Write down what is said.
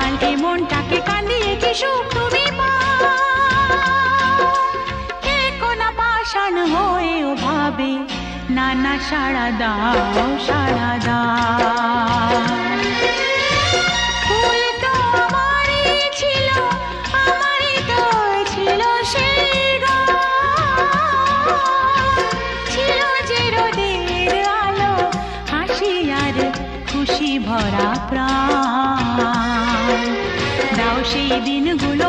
আমার এ মনটাকে কাঁদিয়ে কি সুখ তুমি কোনা পাষাণ হয়েও ভাবে না না সাড়া দাও সাড়া দাও। ফুল তো আমারই ছিল, আমারই তো ছিল সেই ছিল যে রোদের আলো, হাসি আর খুশি ভরা প্রাণ। দাও সেই দিনগুলো